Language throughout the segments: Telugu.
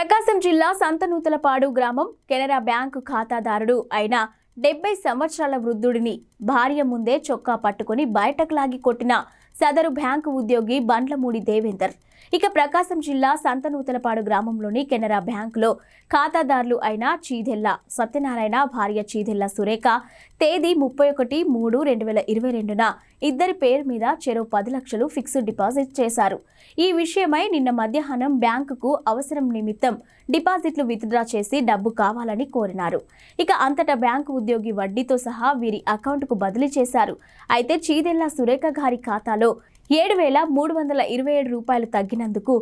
ప్రకాశం జిల్లా సంతనూతలపాడు గ్రామం కెనరా బ్యాంకు ఖాతాదారుడు అయిన 70 సంవత్సరాల వృద్ధుడిని భార్య ముందే చొక్కా పట్టుకుని బయటకు లాగి కొట్టిన సదరు బ్యాంకు ఉద్యోగి బండ్లమూడి దేవేందర్ ఇక ప్రకాశం జిల్లా సంతనూతలపాడు గ్రామంలోని కెనరా బ్యాంకులో ఖాతాదారులు అయిన చీదెల్ల సత్యనారాయణ భార్య చీదెల్ల సురేఖ తేదీ 31/3/2022న ఇద్దరి పేరు మీద చెరో 10 లక్షలు ఫిక్స్డ్ డిపాజిట్ చేశారు. ఈ విషయమై నిన్న మధ్యాహ్నం బ్యాంకుకు అవసరం నిమిత్తం డిపాజిట్లు విత్డ్రా చేసి డబ్బు కావాలని కోరినారు. ఇక అంతటా బ్యాంకు ఉద్యోగి వడ్డీతో సహా వీరి అకౌంట్కు బదిలీ చేశారు. అయితే చీదెల్ల సురేఖ గారి ఖాతాలో 7,327 రూపాయలు తగ్గినందుకు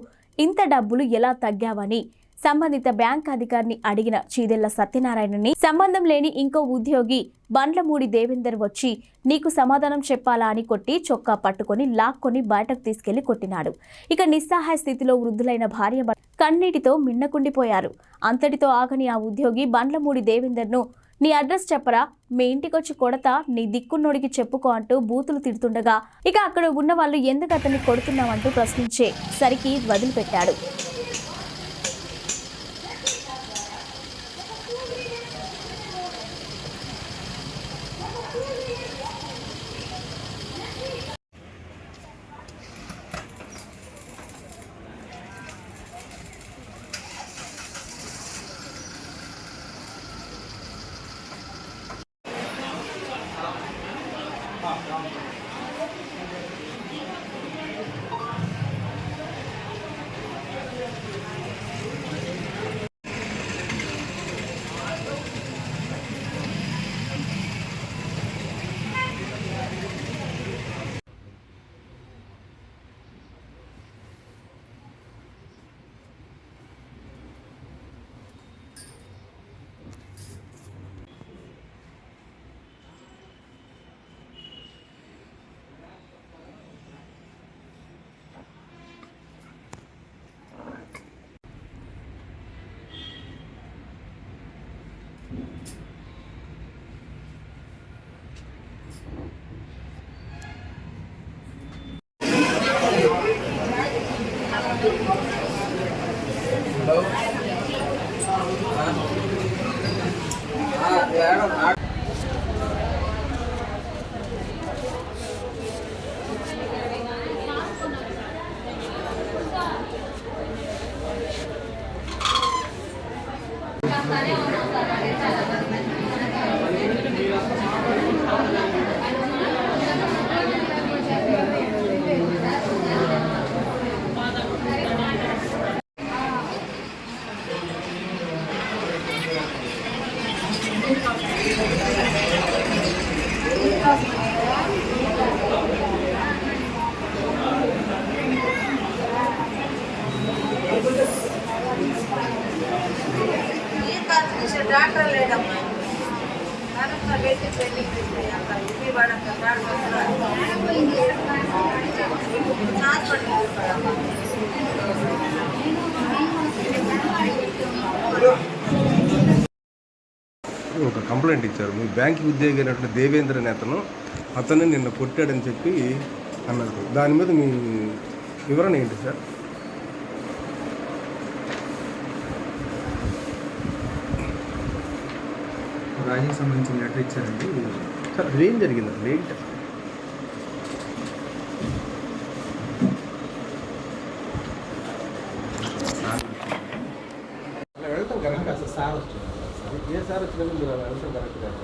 ఇంత డబ్బులు ఎలా తగ్గావని సంబంధిత బ్యాంక్ అధికారిని అడిగిన చీదెల్ల సత్యనారాయణని సంబంధం లేని ఇంకో ఉద్యోగి బండ్లమూడి దేవేందర్ వచ్చి నీకు సమాధానం చెప్పాలా అని కొట్టి చొక్కా పట్టుకొని లాక్కొని బయటకు తీసుకెళ్లి కొట్టినాడు. ఇక నిస్సహాయ స్థితిలో వృద్ధులైన భార్య కన్నీటితో మిన్నకుండిపోయారు. అంతటితో ఆగని ఆ ఉద్యోగి బండ్లమూడి దేవేందర్ను నీ అడ్రస్ చెప్పరా, మీ ఇంటికొచ్చి కొడతా, నీ దిక్కున్నోడికి చెప్పుకో అంటూ బూతులు తిడుతుండగా ఇక అక్కడ ఉన్న వాళ్ళు ఎందుకు అతన్ని కొడుతున్నావంటూ ప్రశ్నించే సరికి వదిలిపెట్టాడు. డాక్టర్ లేదమ్మా పెట్టి ట్రైనింగ్ ఒక కంప్లైంట్ ఇచ్చారు. మీ బ్యాంక్ ఉద్యోగి అయినటువంటి దేవేంద్ర అనే అతను నిన్న కొట్టాడని చెప్పి అన్నారు. దాని మీద మీ వివరణ ఏంటి సార్? రాజీకి సంబంధించిన లెటర్ ఇచ్చారండి సార్. అది ఏం జరిగిందండి? ఏంటి వెళ్తాం కరెక్ట్ కాదు సార్. వస్తుంది ఏ సార్ వచ్చినా మీరు వెళ్తాం కరెక్ట్ కాదు.